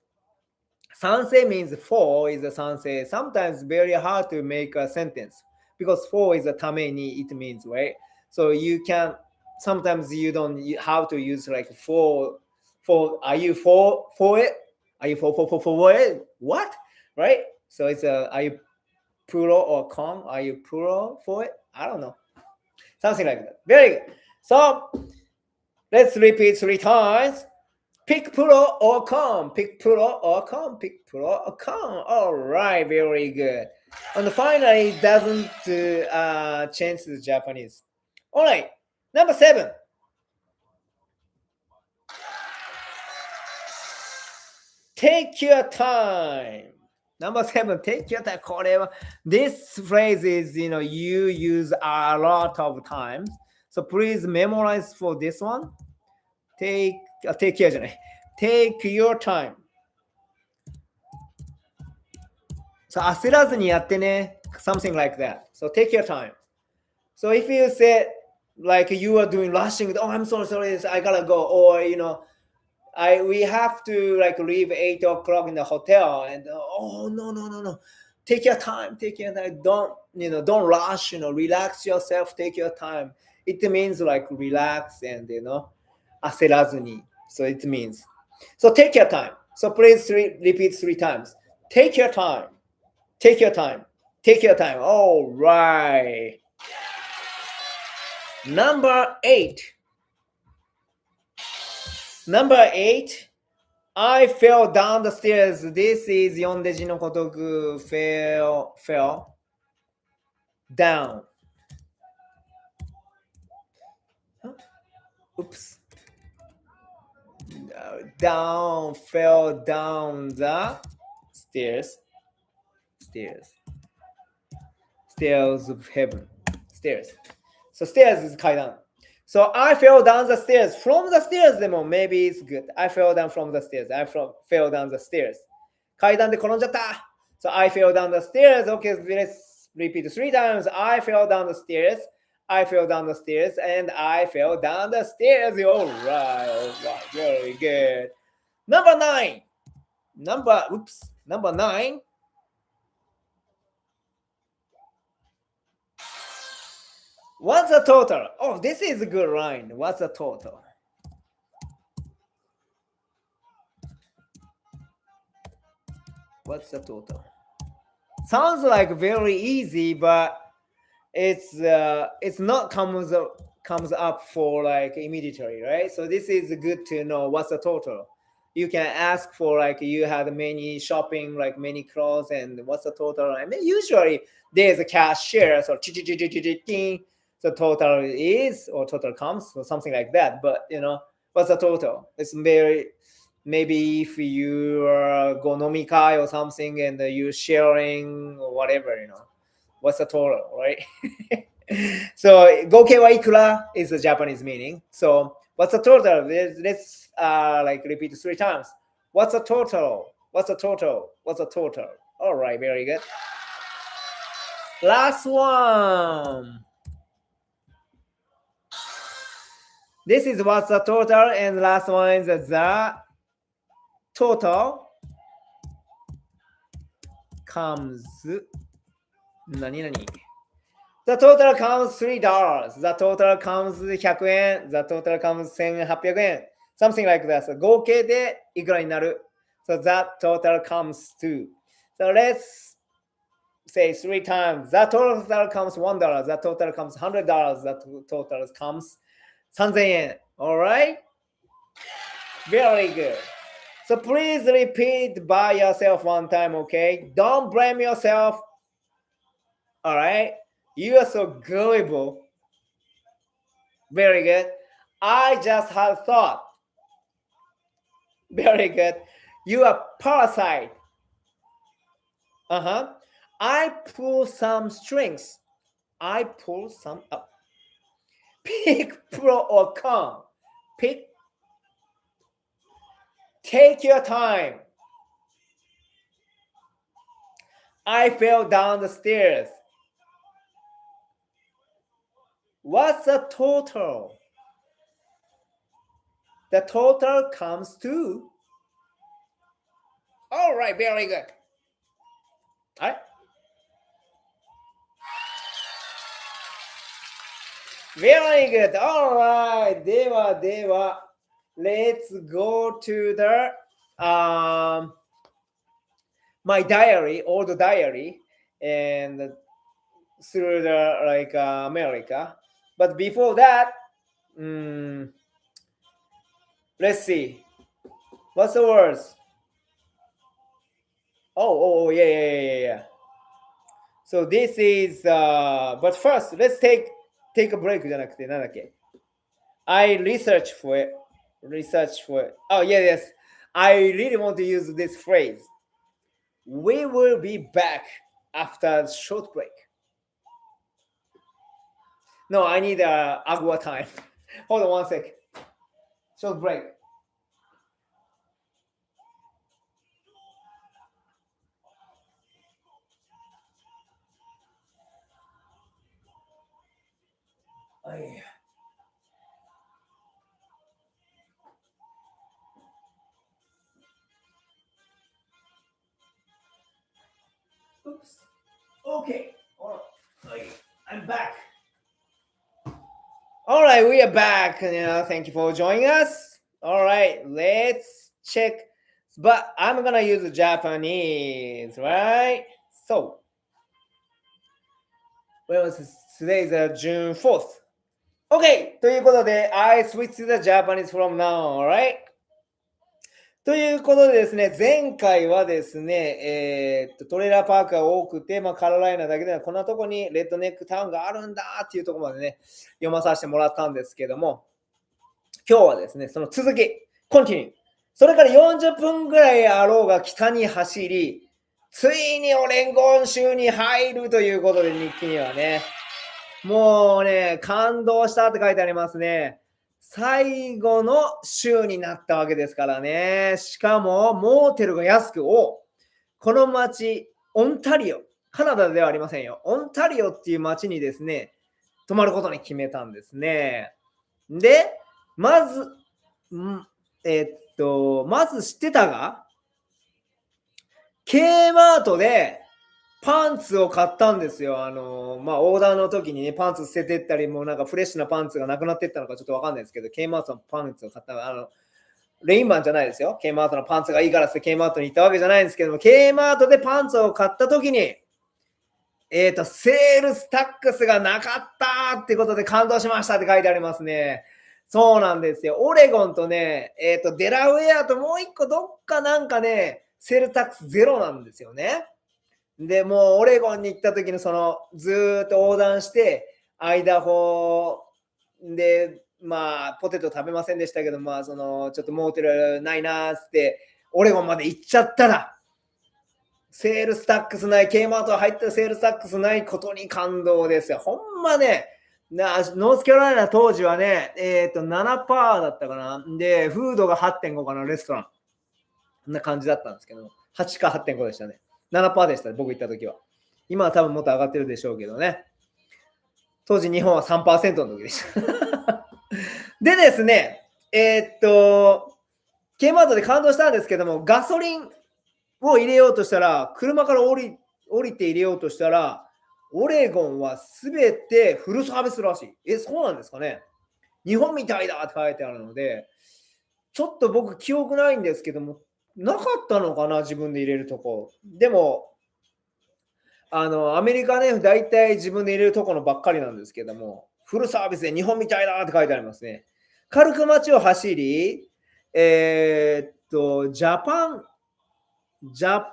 賛成 means for is a 賛成. Sometimes very hard to make a sentence because for is a ために it means, right? So you can sometimes you don't have to use like for are you for it? Are you for it? What? Right? So it's are you plural or con? Are you plural for it? I don't know. Something like that. Very good. So let's repeat 3 times. Pick plural or con. Pick plural or con. Pick plural or con. All right, very good. And finally, it doesn't change to Japanese. All right, number 7. Take your time. Number 7, take your time. これは This phrase is, you use a lot of times. So please memorize for this one. Take care じゃない。Take your time. So 焦らずにやってね。Something like that. So take your time. So if you say like you are doing rushing, oh, I'm so sorry, I gotta go. Or, we have to like leave 8 o'clock in the hotel and oh no. Take your time. Don't rush, relax yourself, take your time. It means like relax and, 焦らずに. So it means. So take your time. So please repeat 3 times. Take your time. Take your time. Take your time. All right. Number 8. Number 8. I fell down the stairs. This is 4デジのごとく fell down. Oops. Fell down the stairs. Stairs of heaven. Stairs. So stairs is 階段. So I fell down the stairs. From the stairs でも maybe it's good. I fell down from the stairs. Fell down the stairs. 階段で転んじゃった. So I fell down the stairs. Okay, let's repeat 3 times. I fell down the stairs. I fell down the stairs and I fell down the stairs. All right. Very good. Number 9. Number 9. What's the total? Oh, this is a good line. What's the total? What's the total? Sounds like very easy, but it's not comes up for like immediately, right? So this is good to know what's the total. You can ask for like you had many shopping, like many clothes, and what's the total? I mean, usually there's a cashier, so the total is or total comes or something like that. But what's the total? It's very maybe if you go nomikai or something and you're sharing or whatever, what's the total, right? So goke wa ikura is the Japanese meaning. So what's the total? Let's like repeat 3 times. What's the total? What's the total? What's the total? All right, very good. Last one. This is what's the total, and last one is the total comes. The total comes $3. The total comes 100円. The total comes 1800円. Something like that. So 合計でいくらになる? So that total comes to. So let's say 3 times. The total comes $1. The total comes $100. The total comes 3000円. All right? Very good. So please repeat by yourself 1 time, okay? Don't blame yourself. All right? You are so gullible. Very good. I just had thought. Very good. You are parasite. I pull some strings. I pull some up. Pick pro or con. Pick. Take your time. I fell down the stairs. What's the total? The total comes to. All right, very good. All right. Very good. All right. では let's go to the my diary, old diary, and through the like America. But before that, let's see. What's the words? Oh, yeah. So this is but first let's take a break じゃなくてなんだっけ? I research for it. Oh, yes. I really want to use this phrase. We will be back after a short break. No, I need agua time. Hold on 1 sec. Short break. Oops. Okay. All right. I'm back. All right, we are back. Thank you for joining us. All right, let's check But I'm gonna use Japanese, right? So, well, today is June 4th. Okay! ということで、I switch to the Japanese from now, alright? ということでですね、前回はですね、トレーラーパークが多くて、カロライナだけではこんなとこにレッドネックタウンがあるんだっていうところまでね、読まさせてもらったんですけども、今日はですね、その続き、コンティニュー。それから40分ぐらいあろうが北に走り、ついにオレゴン州に入るということで、日記にはね、もうね、感動したって書いてありますね。最後の週になったわけですからね。しかも、モーテルが安く、この町、オンタリオ、カナダではありませんよ。オンタリオっていう町にですね、泊まることに決めたんですね。で、まず知ってたが、K マートでパンツを買ったんですよ。オーダーの時にね、パンツ捨ててったり、もうなんかフレッシュなパンツがなくなってったのかちょっとわかんないですけど、K マートのパンツを買った。レインマンじゃないですよ。K マートのパンツがいいからって K マートに行ったわけじゃないんですけども、K マートでパンツを買った時に、セールスタックスがなかったってことで感動しましたって書いてありますね。そうなんですよ。オレゴンとね、デラウェアともう一個どっかなんかね、セールスタックスゼロなんですよね。で、もうオレゴンに行った時のずーっと横断して、アイダホで、ポテト食べませんでしたけど、ちょっとモーテルないなーって、オレゴンまで行っちゃったら、セールスタックスない、K マート入ったセールスタックスないことに感動ですよ。ほんまね、ノースカロライナ当時はね、7% だったかな。で、フードが 8.5 かな、レストラン。こんな感じだったんですけど、8か 8.5 でしたね。7% でしたね、僕行った時は。今は多分もっと上がってるでしょうけどね。当時日本は 3% の時でした。でですね、K マートで感動したんですけども、ガソリンを入れようとしたら、車から降りて入れようとしたら、オレゴンはすべてフルサービスらしい。そうなんですかね。日本みたいだって書いてあるので、ちょっと僕記憶ないんですけども、なかったのかな、自分で入れるとこ。でも、アメリカね、大体自分で入れるところばっかりなんですけども、フルサービスで日本みたいだって書いてありますね。軽く街を走り、ジャ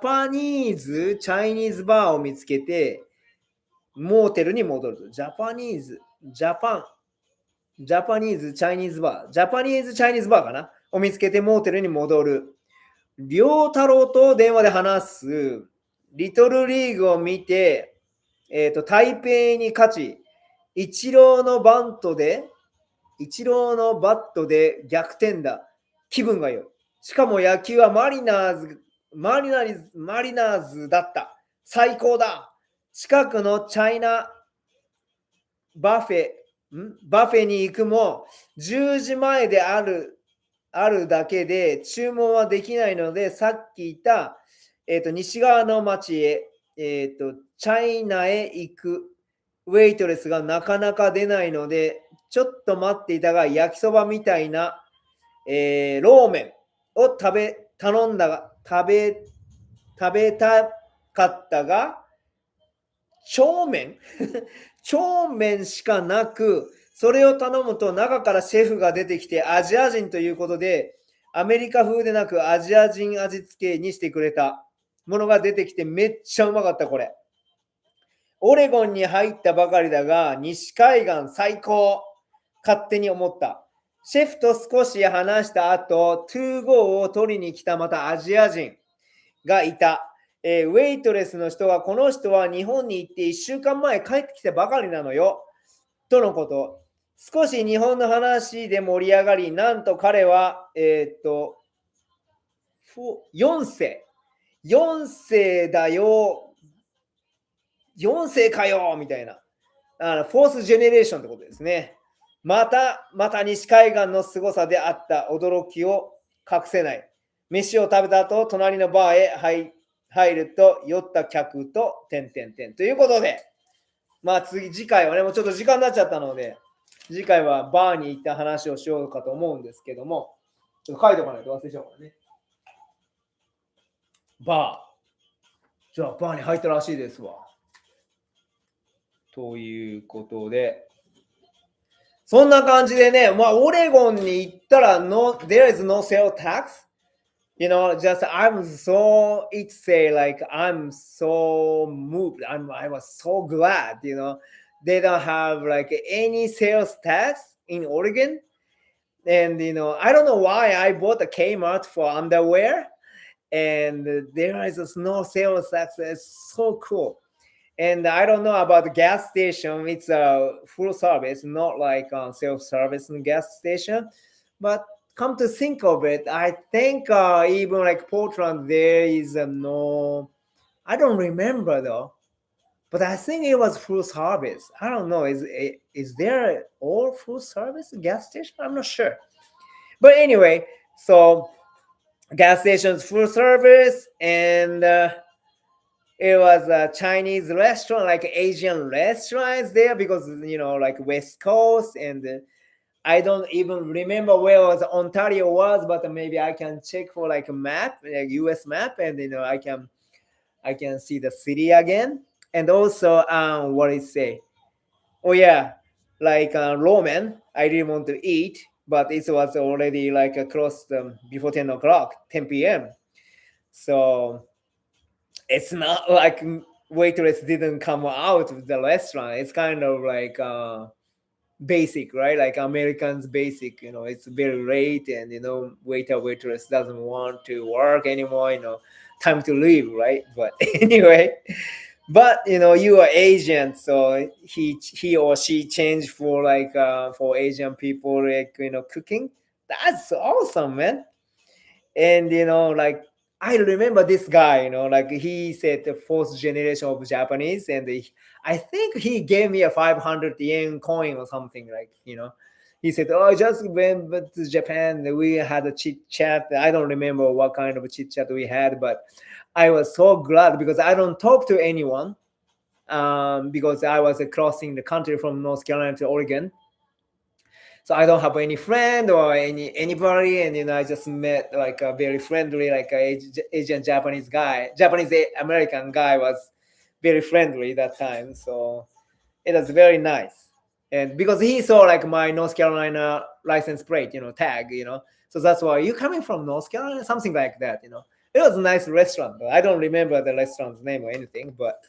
パニーズ、チャイニーズバーを見つけて、モーテルに戻ると。ジャパニーズ、チャイニーズバーかなを見つけてモーテルに戻る。良太郎と電話で話す。リトルリーグを見て、台北に勝ち、イチローのバットで逆転だ。気分が良い。しかも野球はマリナーズだった。最高だ。近くのチャイナバフェに行くも10時前であるだけで注文はできないので、さっき言った、西側の町へ、チャイナへ行くウェイトレスがなかなか出ないので、ちょっと待っていたが、焼きそばみたいな、ローメンを食べたかったが、超麺しかなく、それを頼むと中からシェフが出てきてアジア人ということで、アメリカ風でなくアジア人味付けにしてくれたものが出てきてめっちゃうまかったこれ。オレゴンに入ったばかりだが、西海岸最高。勝手に思った。シェフと少し話した後、トゥーゴーを取りに来たまたアジア人がいた。ウェイトレスの人が、この人は日本に行って1週間前帰ってきたばかりなのよ。とのこと。少し日本の話で盛り上がり、なんと彼は、4世だよ。4世かよみたいな。フォースジェネレーションってことですね。また西海岸の凄さであった驚きを隠せない。飯を食べた後、隣のバーへ入ると、酔った客と、ということで、次回はね、もうちょっと時間になっちゃったので、次回はバーに行った話をしようかと思うんですけども、ちょっと書いておかないと忘れちゃうからね。バー。じゃあ、バーに入ったらしいですわ。ということで。そんな感じでね、まあ、オレゴンに行ったら、there is no sales tax. Just it say like I'm so moved. I was so glad, they don't have like any sales tax in Oregon. And, I don't know why I bought a Kmart for underwear and there is no sales tax. It's so cool. And I don't know about the gas station. It's a full service, not like self-service gas station. But come to think of it, I think even like Portland, there is no. I don't remember though, but I think it was full service. I don't know. Is there all full service gas station? I'm not sure. But anyway, so gas station's full service and. It was a Chinese restaurant, like Asian restaurants there because like West Coast, and I don't even remember where was Ontario was, but maybe I can check for like a map, like US map, and I can see the city again. And also, what did it say? Oh yeah, like ramen. I didn't want to eat, but it was already like across before 10 o'clock, 10 p.m. So it's not like waitress didn't come out of the restaurant. It's kind of like basic, right? Like Americans basic, it's very late and waitress doesn't want to work anymore, time to leave, right? But anyway, but you are Asian, so he or she changed for like for Asian people, like cooking. That's awesome, man. And like I remember this guy, like he said the fourth generation of Japanese, and I think he gave me a 500 yen coin or something, like he said, oh, I just went to Japan, we had a chit chat. I don't remember what kind of chit chat we had, but I was so glad because I don't talk to anyone, because I was crossing the country from North Carolina to Oregon. So I don't have any friend or anybody, and I just met like a very friendly, like a Asian Japanese guy, Japanese American guy was very friendly that time. So it was very nice, and because he saw like my North Carolina license plate, tag, so that's why you coming from North Carolina, something like that. It was a nice restaurant. I don't remember the restaurant's name or anything, but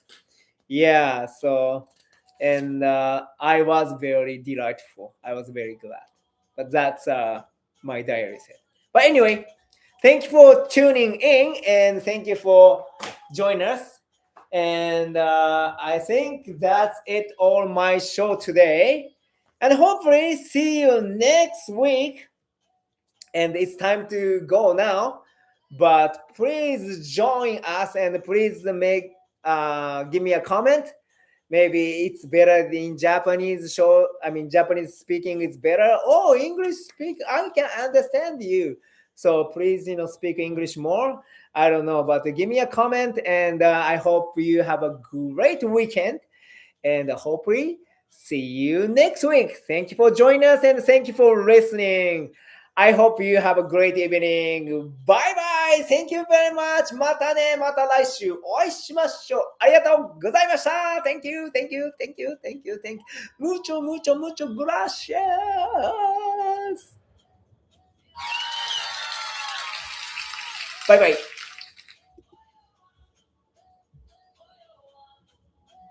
yeah. So and I was very delightful. I was very glad. But that's my diary said. But anyway, thank you for tuning in and thank you for joining us. And I think that's it all my show today. And hopefully see you next week. And it's time to go now. But please join us and please give me a comment. Maybe it's better in Japanese show. I mean, Japanese speaking is better. Oh, English speak, I can understand you. So please, speak English more. I don't know, but give me a comment, and I hope you have a great weekend. And hopefully, see you next week. Thank you for joining us, and thank you for listening. I hope you have a great evening. Bye bye. Thank you very much. またね。また来週お会いしましょう。ありがとうございました。Thank you, thank you, thank you, thank you, thank you. Mucho, mucho, mucho gracias. Bye bye.